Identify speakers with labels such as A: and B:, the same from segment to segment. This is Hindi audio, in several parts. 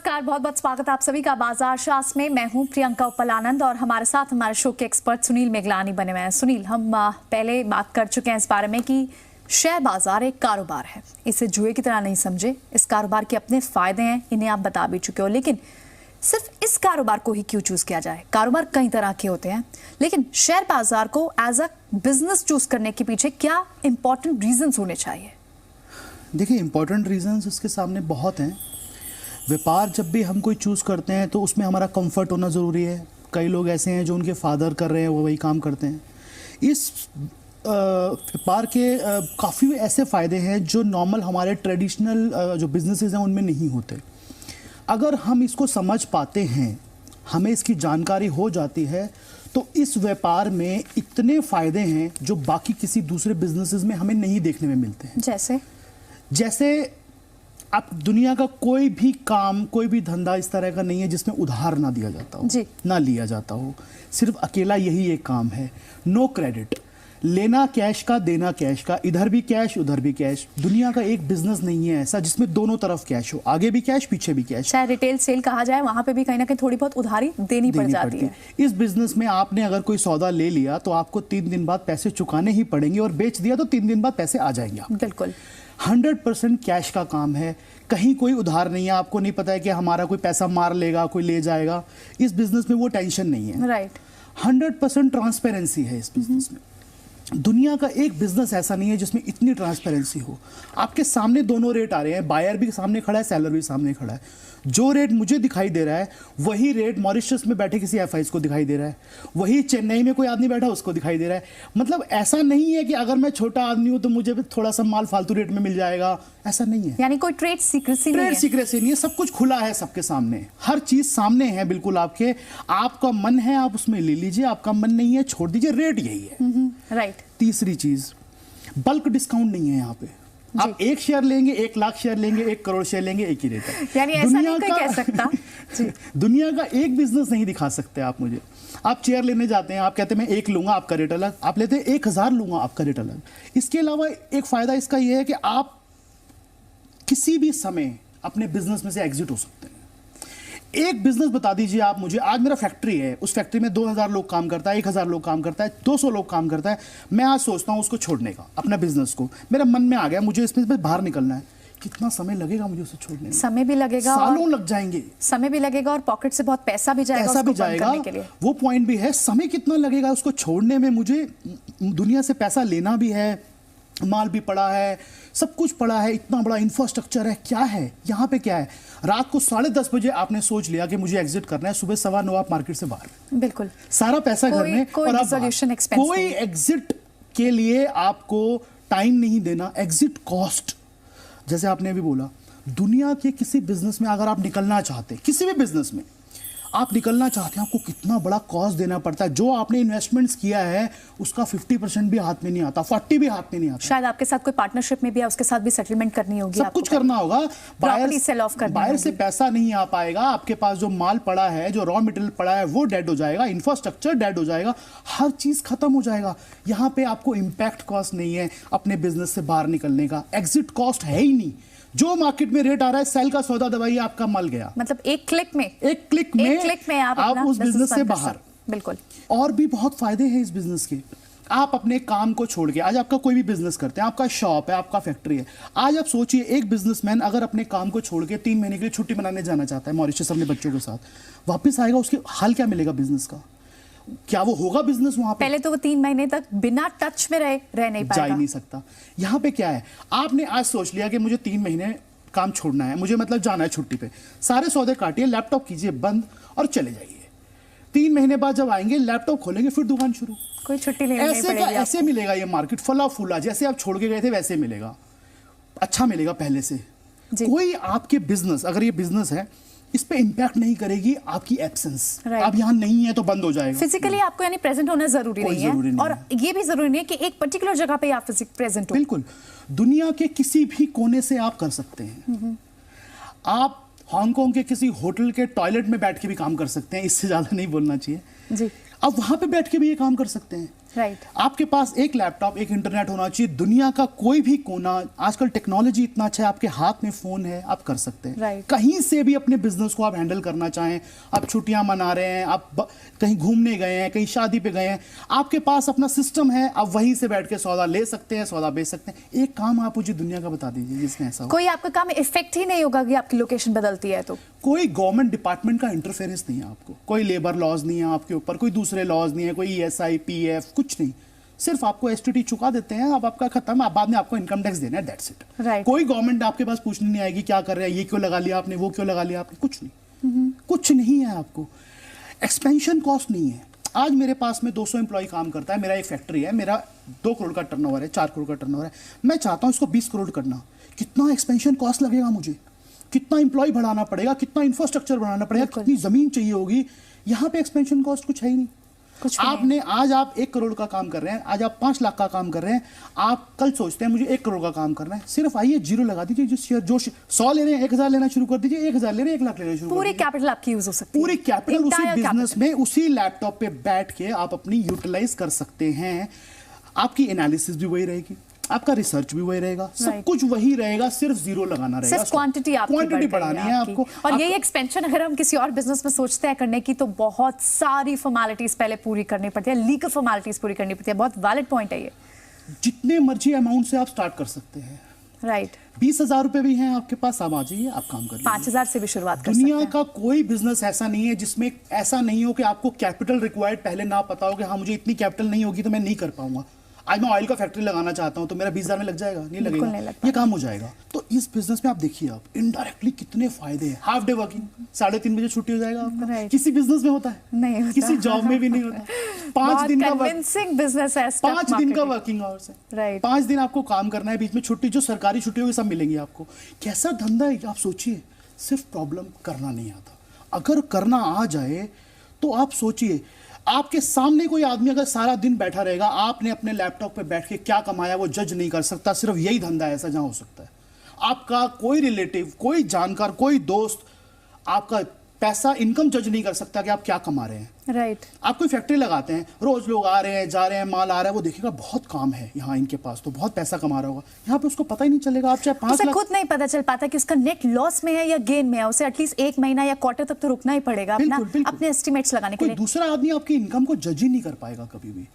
A: नमस्कार, बहुत बहुत स्वागत है आप सभी का बाजार शास्त्र में। मैं हूं प्रियंका उपल-आनंद और हमारे साथ हमारे शो के एक्सपर्ट सुनील मेगलानी बने हुए हैं। सुनील, हम पहले बात कर चुके हैं इस बारे में कि शेयर बाजार एक कारोबार है, इसे जुए की तरह नहीं समझे। इस कारोबार के अपने फायदे हैं, इन्हें आप बता भी चुके हो, लेकिन सिर्फ इस कारोबार को ही क्यों चूज किया जाए? कारोबार कई तरह के होते हैं, लेकिन शेयर बाजार को एज अ बिजनेस चूज करने के पीछे क्या इंपॉर्टेंट रीजंस होने चाहिए?
B: देखिए, इंपॉर्टेंट रीजंस उसके सामने बहुत हैं। व्यापार जब भी हम कोई चूज़ करते हैं तो उसमें हमारा कंफर्ट होना ज़रूरी है। कई लोग ऐसे हैं जो उनके फादर कर रहे हैं, वो वही काम करते हैं। इस व्यापार के काफ़ी ऐसे फ़ायदे हैं जो नॉर्मल हमारे ट्रेडिशनल जो बिजनेसेस हैं उनमें नहीं होते। अगर हम इसको समझ पाते हैं, हमें इसकी जानकारी हो जाती है, तो इस व्यापार में इतने फ़ायदे हैं जो बाकी किसी दूसरे बिजनेसेस में हमें नहीं देखने में मिलते हैं। जैसे आप दुनिया का कोई भी काम, कोई भी धंधा इस तरह का नहीं है जिसमें उधार ना दिया जाता हो, ना लिया जाता हो। सिर्फ अकेला यही एक काम है, नो क्रेडिट। लेना कैश का, देना कैश का, इधर भी कैश उधर भी कैश। दुनिया का एक बिजनेस नहीं है ऐसा जिसमें दोनों तरफ कैश हो, आगे भी कैश पीछे भी कैश।
A: चाहे रिटेल सेल कहा जाए, वहां पे भी कहीं ना कहीं थोड़ी बहुत उधारी देनी पड़ जाती है।
B: इस बिजनेस में आपने अगर कोई सौदा ले लिया तो आपको 3 दिन बाद पैसे चुकाने ही पड़ेंगे, और बेच दिया तो 3 दिन बाद पैसे आ जाएंगे आपके।
A: बिल्कुल
B: 100% कैश का काम है, कहीं कोई उधार नहीं है। आपको नहीं पता है कि हमारा कोई पैसा मार लेगा, कोई ले जाएगा। इस बिजनेस में वो टेंशन नहीं है।
A: राइट
B: 100% ट्रांसपेरेंसी है इस बिजनेस में। दुनिया का एक बिजनेस ऐसा नहीं है जिसमें इतनी ट्रांसपेरेंसी हो। आपके सामने दोनों रेट आ रहे हैं, बायर भी सामने खड़ा है, सेलर भी सामने खड़ा है। जो रेट मुझे दिखाई दे रहा है वही रेट मॉरिशस में बैठे किसी एफआईज को दिखाई दे रहा है, वही चेन्नई में कोई आदमी बैठा उसको दिखाई दे रहा है। मतलब ऐसा नहीं है कि अगर मैं छोटा आदमी हूं तो मुझे भी थोड़ा सा माल फालतू रेट में मिल जाएगा, ऐसा नहीं है।
A: यानी कोई ट्रेड सीक्रेसी नहीं है,
B: सब कुछ खुला है सबके सामने, हर चीज सामने है बिल्कुल आपके। आपका मन है आप उसमें ले लीजिए, आपका मन नहीं है छोड़ दीजिए, रेट यही है।
A: राइट
B: तीसरी चीज, बल्क डिस्काउंट नहीं है यहाँ पे। आप 1 शेयर लेंगे, 1 लाख शेयर लेंगे, 1 करोड़ शेयर लेंगे, एक ही रेट है।
A: यानी ऐसा नहीं कोई कह सकता।
B: दुनिया का एक बिजनेस नहीं दिखा सकते आप मुझे। आप चेयर लेने जाते हैं, आप कहते हैं मैं 1 लूंगा, आपका रेट अलग। आप लेते हैं 1000 लूंगा, आपका रेट अलग। इसके अलावा एक फायदा इसका यह है कि आप किसी भी समय अपने बिजनेस में से एग्जिट हो सकते हैं। एक बिजनेस बता दीजिए आप मुझे, आज मेरा फैक्ट्री है, उस फैक्ट्री में 2000 लोग काम करता है, 1000 लोग काम करता है, 200 लोग काम करता है। मैं आज सोचता हूं उसको छोड़ने का, अपना बिजनेस को। मेरा मन में आ गया मुझे इसमें से बाहर निकलना है। कितना समय लगेगा मुझे उसे छोड़ने में?
A: समय भी लगेगा,
B: सालों लग जाएंगे।
A: समय भी लगेगा और पॉकेट से बहुत पैसा भी जाएगा, उसको बंद करने के लिए।
B: वो पॉइंट भी है, समय कितना लगेगा उसको छोड़ने में। मुझे दुनिया से पैसा लेना भी है, माल भी पड़ा है, सब कुछ पड़ा है, इतना बड़ा इंफ्रास्ट्रक्चर है। क्या है यहाँ पे? क्या है? रात को 10:30 बजे आपने सोच लिया कि मुझे एग्जिट करना है, सुबह 9:15 आप मार्केट से बाहर।
A: बिल्कुल
B: सारा पैसा घर में, और कोई एग्जिट के लिए आपको टाइम नहीं देना। एग्जिट कॉस्ट, जैसे आपने अभी बोला, दुनिया के किसी बिजनेस में अगर आप निकलना चाहते हैं, किसी भी बिजनेस में आप निकलना चाहते हैं, आपको कितना बड़ा कॉस्ट देना पड़ता है। जो आपने इन्वेस्टमेंट्स किया है उसका 50% भी हाथ में नहीं आता, 40 भी हाथ में नहीं आता।
A: शायद आपके साथ कोई पार्टनरशिप में भी है, उसके साथ भी सेटलमेंट करनी होगी,
B: सब कुछ करना होगा। बायर से पैसा नहीं आ पाएगा, आपके पास जो माल पड़ा है, जो रॉ मटेरियल पड़ा है वो डेड हो जाएगा, इंफ्रास्ट्रक्चर डेड हो जाएगा, हर चीज खत्म हो जाएगा। यहाँ पे आपको इंपैक्ट कॉस्ट नहीं है अपने बिजनेस से बाहर निकलने का, एग्जिट कॉस्ट है ही नहीं। जो मार्केट में रेट आ रहा है, सेल का सौदा दबाइए, आपका माल गया।
A: मतलब एक क्लिक में
B: आप उस बिजनेस से बाहर।
A: बिल्कुल।
B: और भी बहुत फायदे हैं इस बिजनेस के। आप अपने काम को छोड़ के, आज आपका कोई भी बिजनेस करते हैं, आपका शॉप है, आपका फैक्ट्री है। आज आप सोचिए, एक बिजनेसमैन अगर अपने काम को छोड़ के 3 महीने के लिए छुट्टी मनाने जाना चाहता है मॉरिशस अपने बच्चों के साथ, वापस आएगा, उसके हाल क्या मिलेगा बिजनेस का? क्या वो होगा बिजनेस वहां पे?
A: पहले तो वो 3 महीने तक बिना टच में रह नहीं पाएगा,
B: जा ही नहीं सकता। यहाँ पे क्या है, आपने आज सोच लिया कि मुझे 3 महीने काम छोड़ना है, मुझे मतलब जाना है छुट्टी पे। सारे सौदे काटिए, लैपटॉप कीजिए बंद और चले जाइए। 3 महीने बाद जब आएंगे, लैपटॉप खोलेंगे, फिर दुकान शुरू।
A: कोई छुट्टी लेनी नहीं पड़ेगी।
B: ऐसे मिलेगा ये मार्केट, फला फूला, जैसे आप छोड़ के गए थे वैसे मिलेगा, अच्छा मिलेगा पहले से। कोई आपके बिजनेस, अगर ये बिजनेस है, इस पे इंपैक्ट नहीं करेगी आपकी एब्सेंस। आप यहाँ नहीं है तो बंद हो जाएगा।
A: फिजिकली आपको यानी प्रेजेंट होना जरूरी नहीं है, और ये भी जरूरी नहीं है कि एक पर्टिकुलर जगह पे आप प्रेजेंट हो।
B: बिल्कुल, दुनिया के किसी भी कोने से आप कर सकते हैं। आप हांगकांग के किसी होटल के टॉयलेट में बैठ के भी काम कर सकते हैं, इससे ज्यादा नहीं बोलना चाहिए जी। अब वहां पे बैठ के भी ये काम कर सकते हैं।
A: राइट।
B: आपके पास एक लैपटॉप, एक इंटरनेट होना चाहिए, दुनिया का कोई भी कोना, आजकल टेक्नोलॉजी इतना अच्छा है, आपके हाथ में फोन है, आप कर सकते हैं।
A: राइट।
B: कहीं से भी अपने बिजनेस को आप हैंडल करना चाहें, आप छुट्टियां मना रहे हैं, आप कहीं घूमने गए हैं, कहीं शादी पे गए हैं, आपके पास अपना सिस्टम है, आप वहीं से बैठ के सौदा ले सकते हैं, सौदा बेच सकते हैं। एक काम आप मुझे दुनिया का बता दीजिए जिसमें ऐसा हो।
A: कोई आपका काम इफेक्ट ही नहीं होगा कि आपकी लोकेशन बदलती है तो।
B: कोई गवर्नमेंट डिपार्टमेंट का इंटरफेरेंस नहीं है आपको, कोई लेबर लॉज नहीं है आपके ऊपर, कोई दूसरे लॉज नहीं है, कोई ESI PF कुछ नहीं, सिर्फ आपको STT चुका देते हैं, अब आपका खत्म, आप बाद में आपको इनकम टैक्स देना है, दैट्स इट।
A: Right.
B: कोई गवर्नमेंट आपके पास पूछने नहीं आएगी क्या कर रहे हैं, ये क्यों लगा लिया आपने, वो क्यों लगा लिया आपने, कुछ नहीं। कुछ नहीं है आपको, एक्सपेंशन कॉस्ट नहीं है। आज मेरे पास में 200 एम्प्लॉय काम करता है, मेरा एक फैक्ट्री है, मेरा 2 करोड़ का टर्नओवर है, 4 करोड़ का टर्नओवर है, मैं चाहता हूं इसको 20 करोड़ करना, कितना एक्सपेंशन कॉस्ट लगेगा मुझे, कितना एम्प्लॉय बढ़ाना पड़ेगा, कितना इंफ्रास्ट्रक्चर बढ़ाना पड़ेगा, कितनी जमीन चाहिए होगी। यहाँ पे एक्सपेंशन कॉस्ट कुछ है ही नहीं।
A: कुछ
B: आपने आज आप 1 करोड़ का काम कर रहे हैं, आज आप 5 लाख का काम कर रहे हैं, आप कल सोचते हैं मुझे 1 करोड़ का काम करना है, सिर्फ आइए जीरो लगा दीजिए, जो 100 ले रहे हैं 1000 लेना शुरू कर दीजिए, 1000 ले रहे हैं 1 लाख लेना शुरू कर
A: पूरी
B: दीजिए।
A: कैपिटल आपकी यूज हो सकती है,
B: पूरी कैपिटल उसी
A: Entire
B: बिजनेस
A: capital।
B: में उसी लैपटॉप पे बैठ के आप अपनी यूटिलाइज कर सकते हैं। आपकी एनालिसिस भी वही रहेगी, आपका रिसर्च भी वही रहेगा, सब
A: Right.
B: कुछ वही रहेगा, सिर्फ जीरो लगाना रहेगा,
A: सिर्फ क्वांटिटी
B: बढ़ानी है आपको।
A: और यही एक्सपेंशन अगर हम किसी और बिजनेस में सोचते हैं करने की तो बहुत सारी फॉर्मेलिटीज पहले पूरी करनी पड़ती है, लीगल फॉर्मेलिटीज पूरी करनी पड़ती है। बहुत वैलिड पॉइंट है ये।
B: जितने मर्जी अमाउंट से आप स्टार्ट कर सकते हैं।
A: राइट।
B: 20,000 रुपए भी हैं आपके पास, आप आ जाइए, आप काम कर लीजिए।
A: 5,000 से भी शुरुआत कर सकते
B: दुनिया
A: हैं।
B: का कोई बिजनेस ऐसा नहीं है जिसमें ऐसा नहीं हो कि आपको कैपिटल रिक्वायर्ड पहले ना पता हो कि हाँ मुझे इतनी कैपिटल नहीं होगी तो मैं नहीं कर पाऊंगा। आज मैं ऑयल का फैक्ट्री लगाना चाहता हूं तो मेरा 20,000 में लग जाएगा, नहीं
A: बिल्कुल
B: लगेगा,
A: नहीं लगता।
B: ये काम हो जाएगा। तो इस बिजनेस में आप देखिए, आप इनडायरेक्टली कितने फायदे हैं। हाफ डे वर्किंग, 3:30 बजे छुट्टी हो जाएगा आपका।
A: Right.
B: किसी बिजनेस में होता है?
A: नहीं होता।
B: किसी जॉब में भी नहीं होता। 5 दिन का
A: कन्विंसिंग बिजनेस है,
B: 5 दिन का वर्किंग आवर्स है।
A: Right.
B: 5 दिन आपको काम करना है, बीच में छुट्टी, जो सरकारी छुट्टी होगी सब मिलेंगी आपको। कैसा धंधा है आप सोचिए। सिर्फ प्रॉब्लम करना नहीं आता, अगर करना आ जाए तो आप सोचिए, आपके सामने कोई आदमी अगर सारा दिन बैठा रहेगा, आपने अपने लैपटॉप पे बैठ के क्या कमाया वो जज नहीं कर सकता। सिर्फ यही धंधा ऐसा जहां हो सकता है। आपका कोई रिलेटिव, कोई जानकार, कोई दोस्त आपका पैसा, इनकम जज नहीं कर सकता कि आप क्या कमा रहे हैं।
A: राइट।
B: आप कोई फैक्ट्री लगाते हैं, रोज लोग आ रहे हैं, जा रहे हैं, माल आ रहा है, वो देखेगा बहुत काम है यहाँ इनके पास, तो बहुत पैसा कमा रहा होगा। यहाँ पे उसको पता ही नहीं चलेगा। आप चाहे 5
A: उसे
B: लाख,
A: खुद नहीं पता चल पाता कि उसका नेट लॉस में है या गेन में है। उसे एटलीस्ट 1 महीना या क्वार्टर तक तो रुकना ही पड़ेगा अपना
B: बिल्कुल, बिल्कुल।
A: अपने एस्टिमेट्स लगाने के
B: कोई
A: लिए।
B: दूसरा आदमी आपकी इनकम को जज ही नहीं कर पाएगा कभी भी।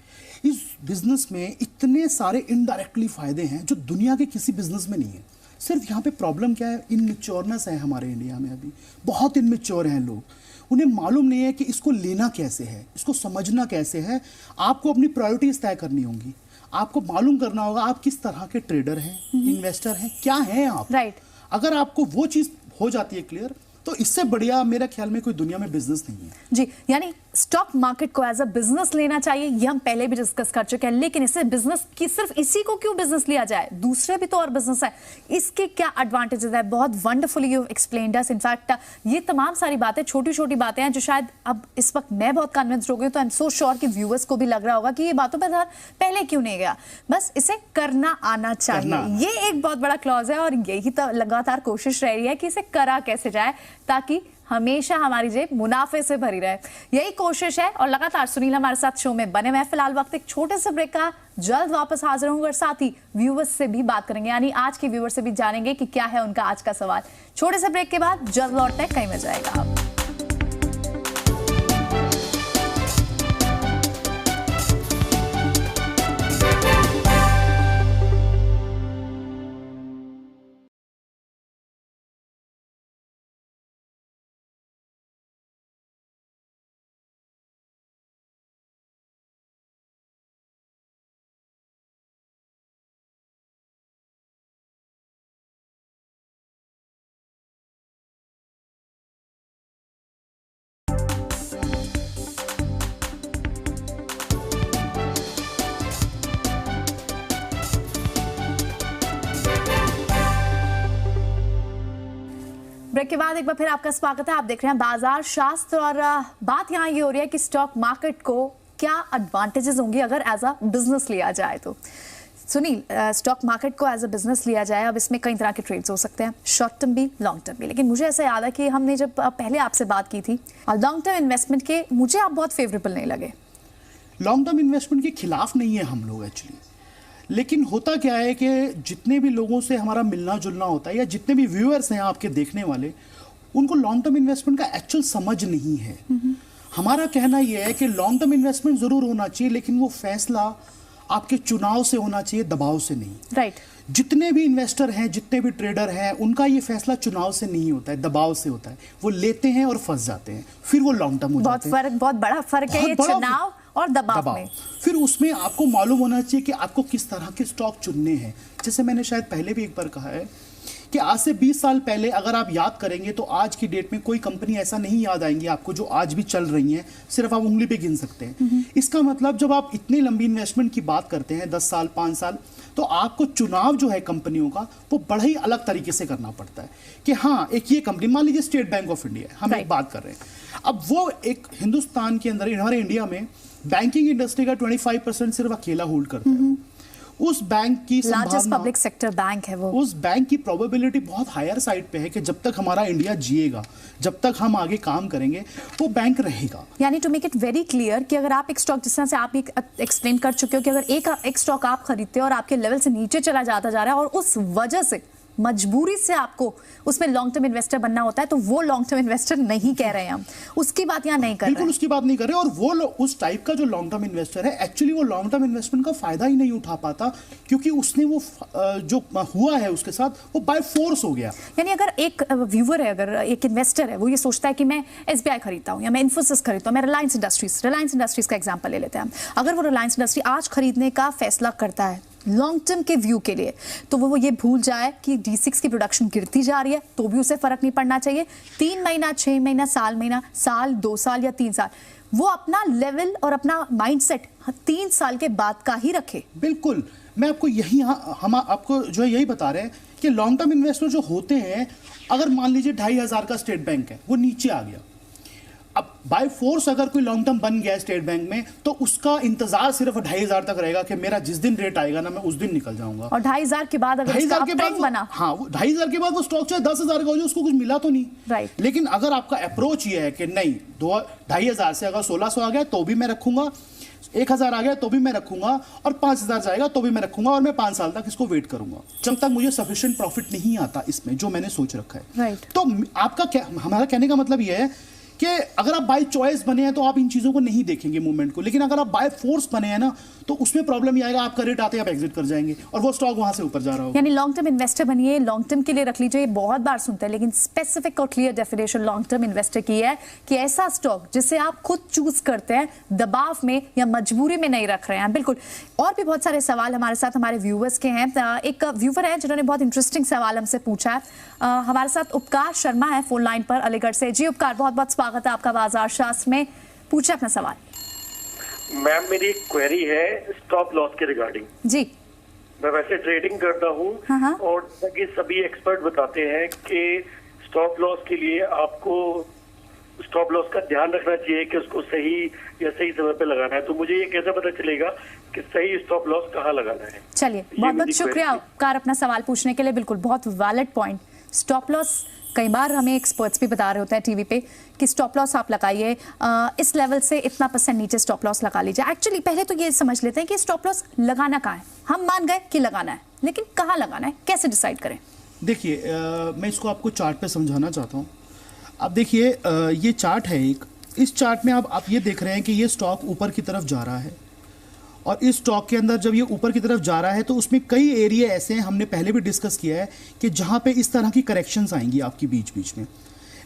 B: इस बिजनेस में इतने सारे इनडायरेक्टली फायदे हैं जो दुनिया के किसी बिजनेस में नहीं है। सिर्फ यहाँ पे प्रॉब्लम क्या है, इनमेच्योरनेस है हमारे इंडिया में। अभी बहुत इनमेच्योर हैं लोग, उन्हें मालूम नहीं है कि इसको लेना कैसे है, इसको समझना कैसे है। आपको अपनी प्रायोरिटीज तय करनी होंगी, आपको मालूम करना होगा आप किस तरह के ट्रेडर हैं, इन्वेस्टर हैं, क्या हैं आप।
A: राइट।
B: अगर आपको वो चीज हो जाती है क्लियर, तो इससे बढ़िया मेरा ख्याल में कोई दुनिया में बिजनेस नहीं है।
A: जी, यानी स्टॉक मार्केट को एज अ बिजनेस लेना चाहिए, ये हम पहले भी डिस्कस कर चुके हैं। लेकिन इससे बिजनेस की सिर्फ इसी को क्यों बिजनेस लिया जाए, दूसरे भी तो और बिजनेस है, इसके क्या एडवांटेजेस है। बहुत wonderfully you explained us. In fact ये तमाम सारी बातें, छोटी छोटी बातें हैं जो शायद अब इस वक्त मैं बहुत कन्विंस्ड हो गई, तो आई एम सो श्योर कि व्यूअर्स को भी लग रहा होगा कि ये बातों पर पहले क्यों नहीं गया। बस इसे करना आना चाहिए, ये एक बहुत बड़ा क्लॉज है। और यही तो लगातार कोशिश रह रही है कि इसे करा कैसे जाए ताकि हमेशा हमारी जेब मुनाफे से भरी रहे। यही कोशिश है और लगातार सुनील हमारे साथ शो में बने हुए हैं। फिलहाल वक्त एक छोटे से ब्रेक का, जल्द वापस हाजिर होंगे और साथ ही व्यूअर्स से भी बात करेंगे, यानी आज के व्यूअर्स से भी जानेंगे कि क्या है उनका आज का सवाल। छोटे से ब्रेक के बाद जल्द लौटते हैं, कहीं मत जाएगा आप। ब्रेक के बाद एक बार फिर आपका स्वागत है। आप देख रहे हैं बाजार शास्त्र और बात यहाँ ये हो रही है कि स्टॉक मार्केट को क्या एडवांटेजेस होंगे अगर एज अ बिजनेस लिया जाए तो। सुनील, स्टॉक मार्केट को एज अ बिजनेस लिया जाए, अब इसमें कई तरह के ट्रेड्स हो सकते हैं, शॉर्ट टर्म भी, लॉन्ग टर्म भी। लेकिन मुझे ऐसा याद है कि हमने जब पहले आपसे बात की थी और लॉन्ग टर्म इन्वेस्टमेंट के मुझे आप बहुत फेवरेबल नहीं लगे।
B: लॉन्ग टर्म इन्वेस्टमेंट के खिलाफ नहीं है हम लोग एक्चुअली, लेकिन होता क्या है कि जितने भी लोगों से हमारा मिलना जुलना होता है या जितने भी व्यूअर्स हैं आपके देखने वाले, उनको लॉन्ग टर्म इन्वेस्टमेंट का एक्चुअल समझ नहीं है। हमारा कहना यह है कि लॉन्ग टर्म इन्वेस्टमेंट जरूर होना चाहिए, लेकिन वो फैसला आपके चुनाव से होना चाहिए, दबाव से नहीं।
A: राइट।
B: जितने भी इन्वेस्टर हैं, जितने भी ट्रेडर हैं, उनका ये फैसला चुनाव से नहीं होता है, दबाव से होता है। वो लेते हैं और फंस जाते हैं, फिर वो लॉन्ग टर्म हो जाते हैं।
A: बहुत बड़ा फर्क है ये चुनाव और दबाव में।
B: फिर उसमें आपको मालूम होना चाहिए कि आपको किस तरह के स्टॉक चुनने हैं। जैसे मैंने शायद पहले भी एक बार कहा है कि आज से 20 साल पहले अगर आप याद करेंगे तो आज की डेट में कोई कंपनी ऐसा नहीं याद आएंगी आपको जो आज भी चल रही हैं, सिर्फ आप उंगली पे गिन सकते हैं। इसका मतलब जब आप इतनी लंबी इन्वेस्टमेंट की बात करते हैं, 10 साल 5 साल, तो आपको चुनाव जो है कंपनियों का वो बड़ा ही अलग तरीके से करना पड़ता है कि हाँ, एक ये कंपनी मान लीजिए स्टेट बैंक ऑफ इंडिया, हम एक बात कर रहे हैं। अब वो एक हिंदुस्तान के अंदर, हमारे इंडिया में बैंकिंग इंडस्ट्री का 25% सिर्फ अकेला होल्ड करता है। उस बैंक की
A: लार्जेस्ट पब्लिक सेक्टर बैंक है वो।
B: उस बैंक की प्रोबेबिलिटी बहुत हायर साइड पे है कि जब तक हमारा इंडिया जिएगा, जब तक हम आगे काम करेंगे, वो बैंक रहेगा।
A: यानी to make it very clear कि अगर आप एक स्टॉक, जिस तरह से आप एक्सप्लेन कर चुके हो कि अगर एक स्टॉक आप खरीदते हो और आपके लेवल से नीचे चला जाता जा रहा है और उस वजह से मजबूरी से आपको उसमें लॉन्ग टर्म इन्वेस्टर बनना होता है, तो वो लॉन्ग टर्म इन्वेस्टर नहीं कह रहे हैं हम, उसकी बात यहाँ नहीं कर रहे।
B: बिल्कुल उसकी बात नहीं कर रहे। और वो उस टाइप का जो लॉन्ग टर्म इन्वेस्टर है, एक्चुअली वो लॉन्ग टर्म इन्वेस्टमेंट का फायदा ही नहीं उठा पाता, क्योंकि उसने वो जो हुआ है उसके साथ वो बाय फोर्स हो गया।
A: यानी अगर एक व्यूअर है, अगर एक इन्वेस्टर है, वो ये सोचता है कि मैं SBI खरीदता हूँ या मैं इन्फोसिस खरीदता हूँ, मैं रिलायंस इंडस्ट्रीज का एग्जाम्पल ले लेते हैं हम। अगर वो रिलायंस इंडस्ट्री आज खरीदने का फैसला करता है लॉन्ग टर्म के व्यू के लिए, तो वो ये भूल जाए कि D6 की प्रोडक्शन गिरती जा रही है, तो भी उसे फर्क नहीं पड़ना चाहिए। 3 महीना, 6 महीना, साल, 2 साल या 3 साल, वो अपना लेवल और अपना माइंडसेट 3 साल के बाद का ही रखे।
B: बिल्कुल, मैं आपको हम आपको जो है यही बता रहे हैं कि लॉन्ग टर्म इन्वेस्टर जो होते हैं, अगर मान लीजिए 2500 का स्टेट बैंक है, वो नीचे आ गया, अब बाय फोर्स अगर कोई लॉन्ग टर्म बन गया है स्टेट बैंक में, तो उसका इंतजार सिर्फ 2500 तक रहेगा कि मेरा जिस दिन रेट आएगा ना, मैं उस दिन निकल जाऊंगा।
A: और 2500 के बाद अगर इसका अपट्रेंड बना,
B: हाँ, 2500 के बाद वो स्टॉक चाहे 10,000 का हो जाए, उसको कुछ मिला तो नहीं।
A: राइट।
B: लेकिन अगर आपका अप्रोच ये है कि नहीं, 2500 से अगर 1600 आ गया तो भी मैं रखूंगा, 1000 आ गया तो भी मैं रखूंगा, और 5000 जाएगा तो भी मैं रखूंगा, और मैं 5 साल तक इसको वेट करूंगा जब तक मुझे सफिशिएंट प्रॉफिट नहीं आता इसमें जो मैंने सोच रखा है।
A: राइट।
B: तो आपका क्या, हमारा कहने का मतलब यह है कि अगर आप बाय चॉइस बने हैं तो आप इन चीजों को नहीं देखेंगे मूवमेंट को, लेकिन अगर आप बाय फोर्स बने हैं ना, तो उसमें प्रॉब्लम ये आएगा, आपका रेट आते ही आप एग्जिट कर जाएंगे और वो स्टॉक वहां से ऊपर जा रहा होगा।
A: यानी लॉन्ग टर्म इन्वेस्टर बनिए, लॉन्ग टर्म के लिए रख लीजिए। बहुत बार सुनते हैं, लेकिन स्पेसिफिक और clear definition long term investor की है कि ऐसा स्टॉक जिसे आप खुद चूज करते हैं, दबाव में या मजबूरी में नहीं रख रहे हैं। बिल्कुल। और भी बहुत सारे सवाल हमारे साथ हमारे व्यूअर्स के हैं। एक व्यूअर है जिन्होंने बहुत इंटरेस्टिंग सवाल हमसे पूछा है। हमारे साथ उपकार शर्मा है फोन लाइन पर अलीगढ़ से। जी उपकार, बहुत बहुत स्वागत है आपका बाजार शास्त्र में। पूछे अपना सवाल।
C: मैम, मेरी एक क्वेरी है स्टॉप लॉस के रिगार्डिंग।
A: जी।
C: मैं वैसे ट्रेडिंग करता हूँ और ये सभी एक्सपर्ट बताते हैं कि स्टॉप लॉस के लिए आपको स्टॉप लॉस का ध्यान रखना चाहिए कि उसको सही या सही समय पे लगाना है। तो मुझे ये कैसे पता चलेगा कि सही स्टॉप लॉस कहाँ लगाना है?
A: चलिए, बहुत बहुत शुक्रिया उपकार अपना सवाल पूछने के लिए। बिल्कुल, बहुत वैलिड पॉइंट। स्टॉप लॉस कई बार हमें एक्सपर्ट्स भी बता रहे होते हैं टीवी पे कि स्टॉप लॉस आप लगाइए, इस लेवल से इतना % नीचे स्टॉप लॉस लगा लीजिए। एक्चुअली पहले तो ये समझ लेते हैं कि स्टॉप लॉस लगाना कहाँ है। हम मान गए कि लगाना है, लेकिन कहाँ लगाना है, कैसे डिसाइड करें?
B: देखिए, मैं इसको आपको चार्ट पे समझाना चाहता हूँ। अब देखिए, ये चार्ट है एक, इस चार्ट में आप ये देख रहे हैं कि ये स्टॉक ऊपर की तरफ जा रहा है, और इस स्टॉक के अंदर जब ये ऊपर की तरफ जा रहा है तो उसमें कई एरिया ऐसे हैं, हमने पहले भी डिस्कस किया है, कि जहाँ पे इस तरह की करेक्शंस आएंगी आपकी बीच बीच में।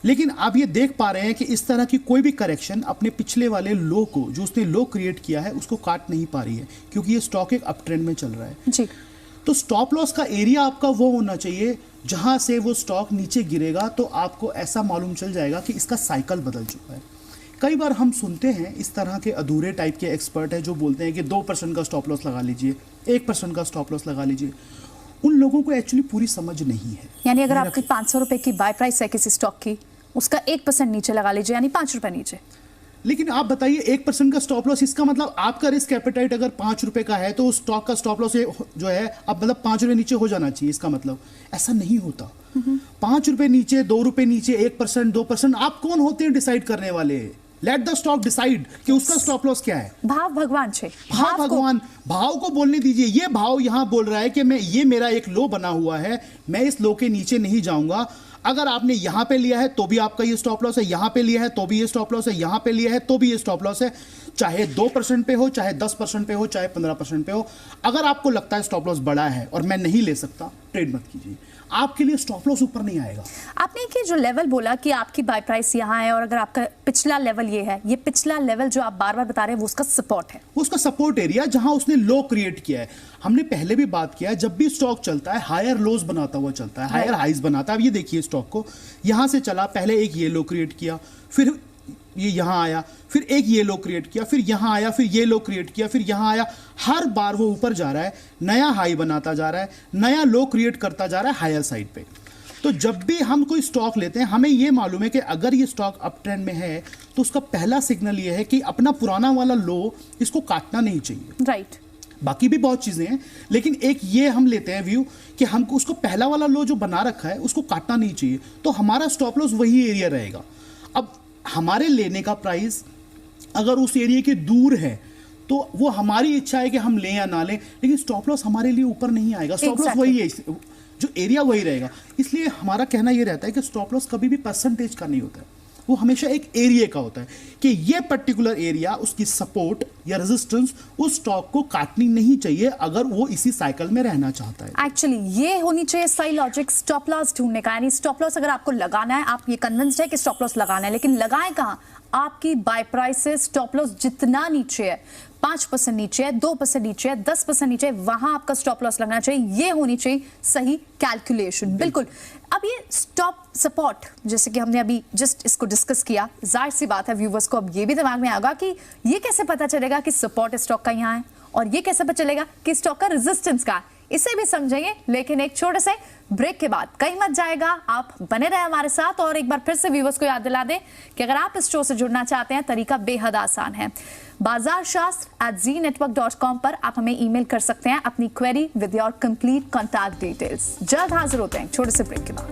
B: लेकिन आप ये देख पा रहे हैं कि इस तरह की कोई भी करेक्शन अपने पिछले वाले लो को, जो उसने लो क्रिएट किया है, उसको काट नहीं पा रही है, क्योंकि ये स्टॉक एक अप ट्रेंड में चल रहा है।
A: जी।
B: तो स्टॉप लॉस का एरिया आपका वो होना चाहिए जहां से वो स्टॉक नीचे गिरेगा, तो आपको ऐसा मालूम चल जाएगा कि इसका साइकिल बदल चुका है। कई बार हम सुनते हैं इस तरह के अधूरे टाइप के एक्सपर्ट हैं जो बोलते हैं कि 2% का स्टॉप लॉस लगा लीजिए, 1% का स्टॉप लॉस लगा लीजिए। उन लोगों को एक्चुअली पूरी समझ नहीं है।
A: यानी अगर आपकी 500 रुपए की बाय प्राइस है किसी स्टॉक की, उसका 1% नीचे लगा लीजिए, यानी 5 रुपए नीचे।
B: लेकिन आप बताइए, 1% का स्टॉप लॉस, इसका मतलब आपका रिस्क एपेटाइट अगर 5 रुपए का है तो उस स्टॉक का स्टॉप लॉस जो है अब मतलब 5 रुपए नीचे हो जाना चाहिए। इसका मतलब ऐसा नहीं होता। 5 रुपए नीचे, 2 रुपए नीचे, 1%, 2%, आप कौन होते हैं डिसाइड करने वाले? लेट द स्टॉक डिसाइड कि उसका स्टॉप लॉस क्या है।
A: भाव भगवान छे,
B: हाँ भगवान, भाव को बोलने दीजिए। ये भाव यहां बोल रहा है कि ये मेरा एक लो बना हुआ है, मैं इस लो के नीचे नहीं जाऊंगा। अगर आपने यहां पे लिया है तो भी आपका ये स्टॉप लॉस है, यहां पे लिया है तो भी ये स्टॉप लॉस है, यहां पे लिया है तो भी ये स्टॉप लॉस है। चाहे 2% पे हो, चाहे 10% पे हो, चाहे 15% पे हो। अगर आपको लगता है स्टॉप लॉस बड़ा है और मैं नहीं ले सकता, ट्रेड मत कीजिए, आपके लिए स्टॉप लॉस ऊपर नहीं आएगा।
A: आपने कि जो लेवल बोला कि आपकी बाय प्राइस यहाँ है और अगर आपका पिछला लेवल ये है, ये पिछला लेवल जो आप बार बार बता रहे हैं वो उसका सपोर्ट है,
B: वो उसका सपोर्ट एरिया जहां उसने लो क्रिएट किया है। हमने पहले भी बात किया है, जब भी स्टॉक चलता है हायर लोज बनाता हुआ चलता है, हायर हाइज बनाता है। अब ये देखिए स्टॉक को, यहां से चला, पहले एक ये लो क्रिएट किया, फिर ये यहां आया, फिर एक ये लो क्रिएट किया, फिर यहां आया, फिर ये लो क्रिएट किया, फिर यहां आया। हर बार वो ऊपर जा रहा है, नया हाई बनाता जा रहा है, नया लो क्रिएट करता जा रहा है हायर साइड पे। तो जब भी हम कोई स्टॉक लेते हैं, हमें ये मालूम है कि अगर ये स्टॉक अप ट्रेंड में है तो उसका पहला सिग्नल ये है कि अपना पुराना वाला लो इसको काटना नहीं चाहिए।
A: राइट।
B: बाकी भी बहुत चीजें हैं, लेकिन एक ये हम लेते हैं व्यू कि हमको उसको पहला वाला लो जो बना रखा है उसको काटना नहीं चाहिए, तो हमारा स्टॉप लॉस वही एरिया रहेगा। अब हमारे लेने का प्राइस अगर उस एरिया के दूर है तो वो हमारी इच्छा है कि हम लें या ना लें, लेकिन स्टॉप लॉस हमारे लिए ऊपर नहीं आएगा। स्टॉप लॉस वही है, जो एरिया वही रहेगा। इसलिए हमारा कहना ये रहता है कि स्टॉप लॉस कभी भी परसेंटेज का नहीं होता है, वो हमेशा एक एरिया का होता है कि ये पर्टिकुलर एरिया, उसकी सपोर्ट या रेजिस्टेंस उस स्टॉक को काटनी नहीं चाहिए अगर वो इसी साइकिल में रहना चाहता है।
A: एक्चुअली ये होनी चाहिए सही लॉजिक स्टॉप लॉस ढूंढने का। यानी स्टॉप लॉस अगर आपको लगाना है, आप ये कन्विंस्ड है कि स्टॉप लॉस लगाना है, लेकिन लगाएं कहां? आपकी बाय प्राइस से स्टॉप लॉस जितना नीचे है, 5% नीचे है, 2% नीचे है, 10% नीचे है, वहां आपका स्टॉप लॉस लगना चाहिए। ये होनी चाहिए सही कैलकुलेशन। बिल्कुल। अब ये स्टॉप सपोर्ट, जैसे कि हमने अभी जस्ट इसको डिस्कस किया, जाहिर सी बात है व्यूवर्स को अब ये भी दिमाग में आएगा कि ये कैसे पता चलेगा कि सपोर्ट स्टॉक का यहाँ है और ये कैसे पता चलेगा कि स्टॉक का रेजिस्टेंस का है। इसे भी समझेंगे, लेकिन एक छोटे से ब्रेक के बाद। कहीं मत जाएगा, आप बने रहे हमारे साथ। और एक बार फिर से व्यूवर्स को याद दिला दें कि अगर आप इस शो से जुड़ना चाहते हैं, तरीका बेहद आसान है। bazaarshastra@zenetwork.com पर आप हमें ईमेल कर सकते हैं अपनी query with your complete contact details. जल्द हाजिर होते हैं छोटे से ब्रेक के बाद।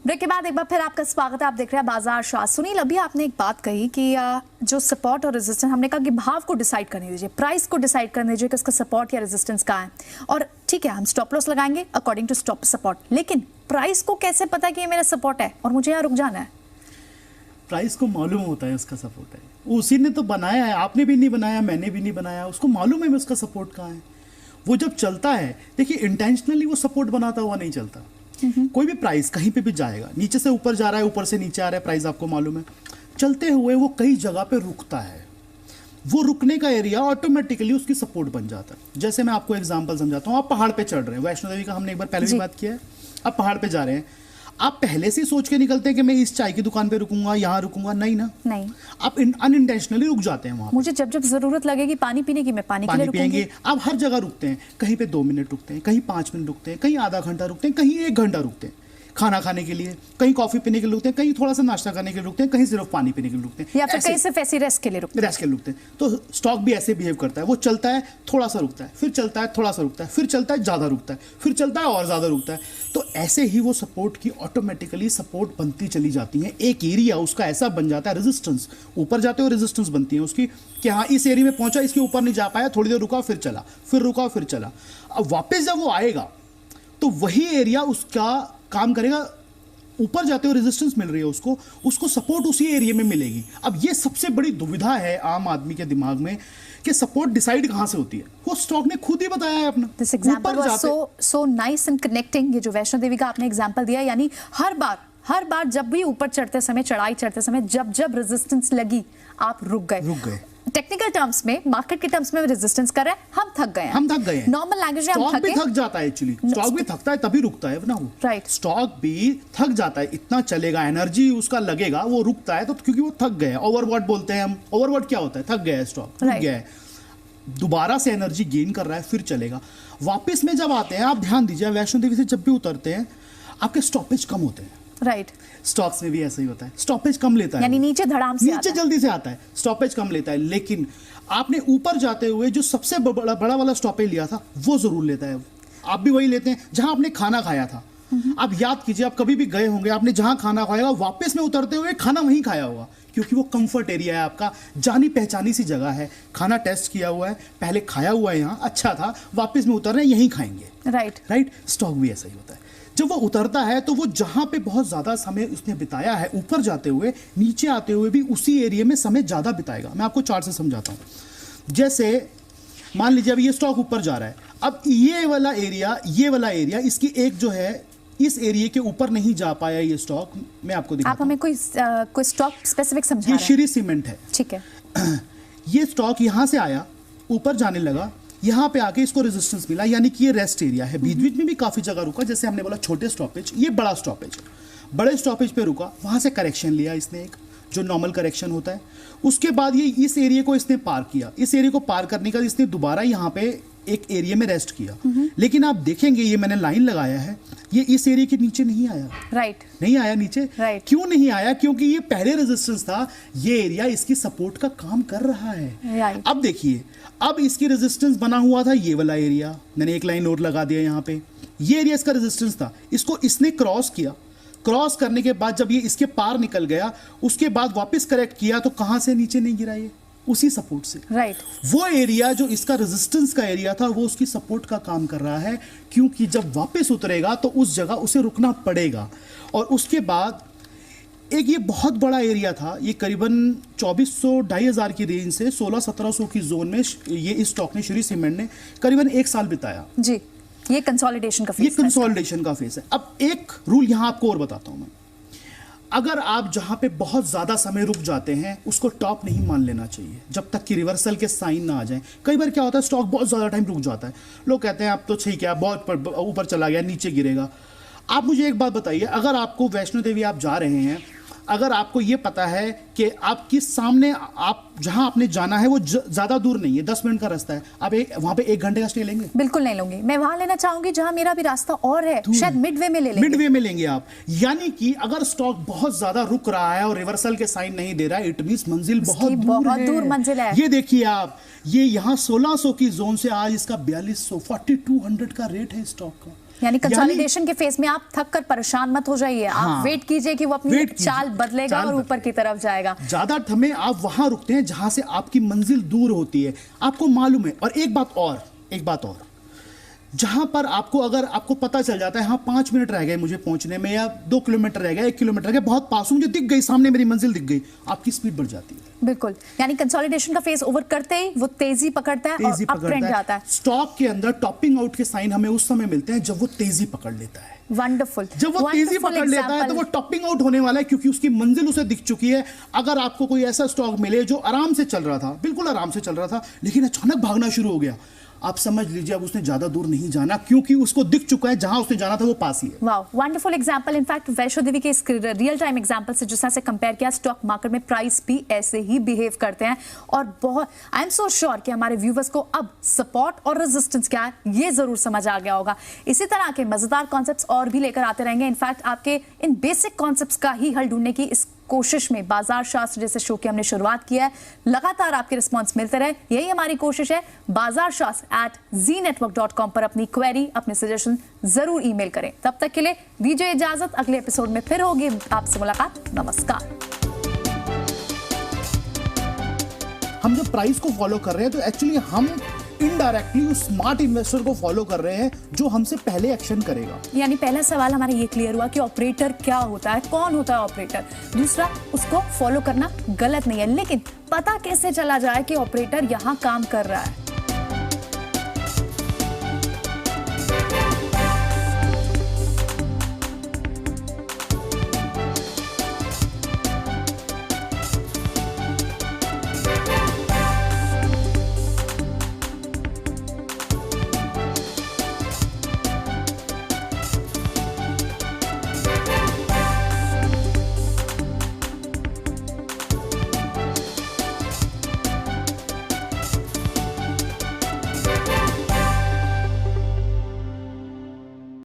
A: ब्रेक के बाद एक बार फिर आपका स्वागत है। आप देख रहे हैं बाजार शास्त्र। सुनील, अभी आपने एक बात कही कि जो सपोर्ट और रेजिस्टेंस, हमने कहा कि भाव को डिसाइड करने दीजिए, प्राइस को डिसाइड करने दीजिए कि उसका सपोर्ट या रेजिस्टेंस कहाँ है। और ठीक है, हम स्टॉप लॉस लगाएंगे अकॉर्डिंग टू स्टॉप सपोर्ट, लेकिन प्राइस को कैसे पता कि ये मेरा सपोर्ट है और मुझे यहाँ रुक जाना है?
B: प्राइस को मालूम होता है उसका सपोर्ट है, उसी ने तो बनाया है, आपने भी नहीं बनाया, मैंने भी नहीं बनाया। उसको मालूम है उसका सपोर्ट कहाँ है। वो जब चलता है, देखिए इंटेंशनली वो सपोर्ट बनाता हुआ नहीं चलता। कोई भी प्राइस कहीं पे भी जाएगा, नीचे से ऊपर जा रहा है, ऊपर से नीचे आ रहा है, प्राइस आपको मालूम है, चलते हुए वो कई जगह पे रुकता है। वो रुकने का एरिया ऑटोमेटिकली उसकी सपोर्ट बन जाता है। जैसे मैं आपको एग्जांपल समझाता हूँ। आप पहाड़ पे चढ़ रहे हैं, वैष्णो देवी का हमने एक बार पहले भी बात किया है। आप पहाड़ पे जा रहे हैं, आप पहले से सोच के निकलते हैं कि मैं इस चाय की दुकान पे रुकूंगा, यहाँ रुकूंगा, नहीं ना,
A: नहीं।
B: आप अनइंटेंशनली रुक जाते हैं वहां।
A: मुझे जब जब जरूरत लगेगी पानी पीने की, मैं पानी के लिए
B: पियेंगे। आप हर जगह रुकते हैं, कहीं पे 2 मिनट रुकते हैं, कहीं 5 मिनट रुकते हैं, कहीं आधा घंटा रुकते हैं, कहीं 1 घंटा रुकते हैं खाना खाने के लिए, कहीं कॉफी पीने के लिए रुकते हैं, कहीं थोड़ा सा नाश्ता करने के लिए रुकते हैं, कहीं सिर्फ पानी पीने के लिए रुकते हैं,
A: या फिर कहीं सिर्फ ऐसे रेस्ट के लिए रुकते
B: हैं। तो स्टॉक भी ऐसे बिहेव करता है। वो चलता है, थोड़ा सा रुकता है, फिर चलता है, थोड़ा सा रुकता है, फिर चलता है, ज्यादा रुकता है, फिर चलता है और ज्यादा रुकता है। तो ऐसे ही वो सपोर्ट की ऑटोमेटिकली सपोर्ट बनती चली जाती है। एक एरिया उसका ऐसा बन जाता है, रेजिस्टेंस, ऊपर जाते हुए रेजिस्टेंस बनती है उसकी कि हाँ इस एरिया में पहुंचा, इसके ऊपर नहीं जा पाया, थोड़ी देर रुका, फिर चला, फिर रुका, फिर चला। अब वापस जब वो आएगा तो वही एरिया उसका काम करेगा। ऊपर जाते हुए रेजिस्टेंस मिल रही है उसको सपोर्ट उसी एरिया में मिलेगी। अब ये सबसे बड़ी दुविधा है आम आदमी के दिमाग में कि सपोर्ट डिसाइड कहां से होती है। वो स्टॉक ने खुद ही बताया है अपना।
A: This example was so nice and connecting. ये जो वैष्णो देवी का आपने एग्जांपल दिया, यानी हर बार हर बार जब भी ऊपर चढ़ते समय, चढ़ाई चढ़ते समय जब जब रेजिस्टेंस लगी आप रुक गए। टेक्निकल टर्म्स में, मार्केट के टर्म्स में रेजिस्टेंस कर रहे हैं, हम थक गए हैं। नॉर्मल लैंग्वेज में हम
B: स्टॉक भी थक जाता है एक्चुअली, स्टॉक भी थकता है तभी रुकता है ना वो।
A: राइट,
B: स्टॉक भी थक जाता है, इतना चलेगा, एनर्जी उसका लगेगा, वो रुकता है तो क्योंकि वो थक गया। ओवरबॉट बोलते हैं हम। ओवरबॉट क्या होता है? थक गया है स्टॉक, रुक गया है, दोबारा से एनर्जी गेन कर रहा है, फिर चलेगा। वापस में जब आते हैं, आप ध्यान दीजिए, वैष्णो देवी से जब भी उतरते हैं आपके स्टॉपेज कम होते हैं।
A: राइट,
B: स्टॉक्स में भी ऐसा ही होता है, स्टॉपेज कम लेता है,
A: यानी नीचे धड़ाम से
B: नीचे जल्दी से आता है, स्टॉपेज कम लेता है। लेकिन आपने ऊपर जाते हुए जो सबसे बड़ा वाला स्टॉपेज लिया था वो जरूर लेता है। आप भी वही लेते हैं जहां आपने खाना खाया था। आप याद कीजिए, आप कभी भी गए होंगे, आपने जहां खाना खाया वापस में उतरते हुए खाना वहीं खाया होगा, क्योंकि वो कंफर्ट एरिया है आपका, जानी पहचानी सी जगह है, खाना टेस्ट किया हुआ है, पहले खाया हुआ है, यहाँ अच्छा था, वापस में उतर रहे हैं, यहीं खाएंगे। राइट, स्टॉक भी ऐसा ही होता है। जब वो उतरता है तो वो जहां पे बहुत ज्यादा समय उसने बिताया है ऊपर जाते हुए, नीचे आते हुए भी उसी एरिया में समय ज्यादा बिताएगा। मैं आपको चार्ट से समझाता हूं। जैसे मान लीजिए अब ये स्टॉक ऊपर जा रहा है, अब ये वाला एरिया इसकी एक जो है, इस एरिया के ऊपर नहीं जा पाया ये स्टॉक। मैं आपको दिखाता हूं।
A: आप हमें कोई स्टॉक स्पेसिफिक समझा रहे हैं?
B: ये श्री सीमेंट है,
A: ठीक है।
B: ये स्टॉक यहां से आया, ऊपर जाने लगा, यहां पे आके इसको रेजिस्टेंस मिला, यानी कि ये रेस्ट एरिया है। बीच बीच में भी काफी जगह रुका, जैसे हमने बोला छोटे स्टॉपेज, ये बड़ा स्टॉपेज है। बड़े स्टॉपेज पे रुका, वहां से करेक्शन लिया इसने, एक जो नॉर्मल करेक्शन होता है। उसके बाद ये इस एरिया को इसने पार किया। इस एरिया को पार करने का इसने दोबारा यहाँ पे एक एरिया में रेस्ट किया। लेकिन आप देखेंगे, ये मैंने लाइन लगाया है, ये इस एरिया के नीचे नहीं आया।
A: राइट,
B: नहीं आया नीचे। क्यों नहीं आया? क्योंकि ये पहले रेजिस्टेंस था, ये एरिया इसकी सपोर्ट का काम कर रहा है। अब देखिए, अब इसकी रेजिस्टेंस बना हुआ था ये वाला एरिया, मैंने एक लाइन और लगा दिया यहाँ पे, ये एरिया इसका रेजिस्टेंस था, इसको इसने क्रॉस किया। क्रॉस करने के बाद जब ये इसके पार निकल गया, उसके बाद वापस करेक्ट किया, तो कहां से नीचे नहीं गिरा? ये उसी सपोर्ट से।
A: राइट,
B: वो एरिया जो इसका रेजिस्टेंस का एरिया था, वो उसकी सपोर्ट का काम कर रहा है, क्योंकि जब वापस उतरेगा तो उस जगह उसे रुकना पड़ेगा। और उसके बाद एक ये बहुत बड़ा एरिया था, ये करीबन 2400-2500 की रेंज से 1600-1700 की जोन में ये इस स्टॉक ने, श्री सीमेंट ने करीबन 1 साल बिताया।
A: जी, ये कंसोलिडेशन का फेज,
B: ये कंसोलिडेशन का फेज है। अब एक रूल यहां आपको और बताता हूं मैं, अगर आप जहां पे बहुत ज्यादा समय रुक जाते हैं, उसको टॉप नहीं मान लेना चाहिए जब तक कि रिवर्सल के साइन ना आ जाएं। कई बार क्या होता है, स्टॉक बहुत ज्यादा टाइम रुक जाता है, लोग कहते हैं अब तो ठीक है, बहुत ऊपर चला गया, नीचे गिरेगा। आप मुझे एक बात बताइए, अगर आपको वैष्णो देवी आप जा रहे हैं, अगर आपको ये पता है कि आपके सामने, आप जहां आपने जाना है वो ज्यादा दूर नहीं है, 10 मिनट का रास्ता है, आप वहां पे 1 घंटे का स्टे लेंगे?
A: बिल्कुल नहीं लूंगी। मैं वहां लेना चाहूंगी जहां मेरा भी रास्ता और है, शायद मिडवे में ले लेंगे।
B: मिडवे में लेंगे आप। यानी कि अगर स्टॉक बहुत ज्यादा रुक रहा है और रिवर्सल के साइन नहीं दे रहा है, इट मींस मंजिल बहुत दूर
A: मंजिल है।
B: ये देखिए आप, ये यहाँ 1600 की जोन से आज इसका 4200, 4200 का रेट है स्टॉक का।
A: यानी कंसोलिडेशन के फेज में आप थक कर परेशान मत हो जाइए।
B: हाँ,
A: आप वेट कीजिए कि वो अपनी चाल बदलेगा और ऊपर की तरफ जाएगा।
B: ज्यादा समय आप वहां रुकते हैं जहां से आपकी मंजिल दूर होती है, आपको मालूम है। और एक बात और, जहां पर आपको, अगर आपको पता चल जाता है हाँ 5 मिनट रह गए मुझे पहुंचने में, या 2 किलोमीटर रह गया, 1 किलोमीटर रह गया, बहुत पास हूं, मुझे दिख गई, सामने मेरी मंजिल दिख गई, आपकी स्पीड बढ़ जाती है।
A: बिल्कुल, यानी कंसोलिडेशन का फेज ओवर करते ही वो तेजी पकड़ता है और अप ट्रेंड जाता है।
B: स्टॉक के अंदर टॉपिंग आउट के साइन हमें उस समय मिलते हैं जब वो तेजी पकड़ लेता है।
A: वंडरफुल,
B: जब वो तेजी पकड़ लेता है तो वो टॉपिंग आउट होने वाला है, क्योंकि उसकी मंजिल उसे दिख चुकी है। अगर आपको कोई ऐसा स्टॉक मिले जो आराम से चल रहा था, बिल्कुल आराम से चल रहा था, लेकिन अचानक भागना शुरू हो गया, आप समझ लीजिए अब उसने ज्यादा दूर नहीं जाना, क्योंकि उसको दिख चुका है जहां उसने जाना था वो पास ही है।
A: Wow, wonderful example. In fact Vaishno Devi के इस रियल टाइम एग्जांपल से जिस तरह से कंपेयर किया, स्टॉक मार्केट में प्राइस भी ऐसे ही बिहेव करते हैं। और बहुत, आई एम सो श्योर कि हमारे व्यूवर्स को अब सपोर्ट और रेजिस्टेंस क्या है ये जरूर समझ आ गया होगा। इसी तरह के मजेदार कॉन्सेप्ट्स और भी लेकर आते रहेंगे। इनफैक्ट आपके इन बेसिक कॉन्सेप्ट्स का ही हल ढूंढने की इस कोशिश में बाजार शास्त्र जैसे शो की हमने शुरुआत किया है। लगातार आपके रिस्पांस मिलते रहे, यही हमारी कोशिश है। बाजार शास्त्र @znetwork.com पर अपनी क्वेरी, अपने सजेशन जरूर ईमेल करें। तब तक के लिए दीजिए इजाजत, अगले एपिसोड में फिर होगी आपसे मुलाकात। नमस्कार।
B: हम जब प्राइस को फॉलो कर रहे हैं तो एक्चुअली हम इनडायरेक्टली उस स्मार्ट इन्वेस्टर को फॉलो कर रहे हैं जो हमसे पहले एक्शन करेगा।
A: यानी पहला सवाल हमारा ये क्लियर हुआ कि ऑपरेटर क्या होता है, कौन होता है ऑपरेटर। दूसरा, उसको फॉलो करना गलत नहीं है, लेकिन पता कैसे चला जाए कि ऑपरेटर यहाँ काम कर रहा है।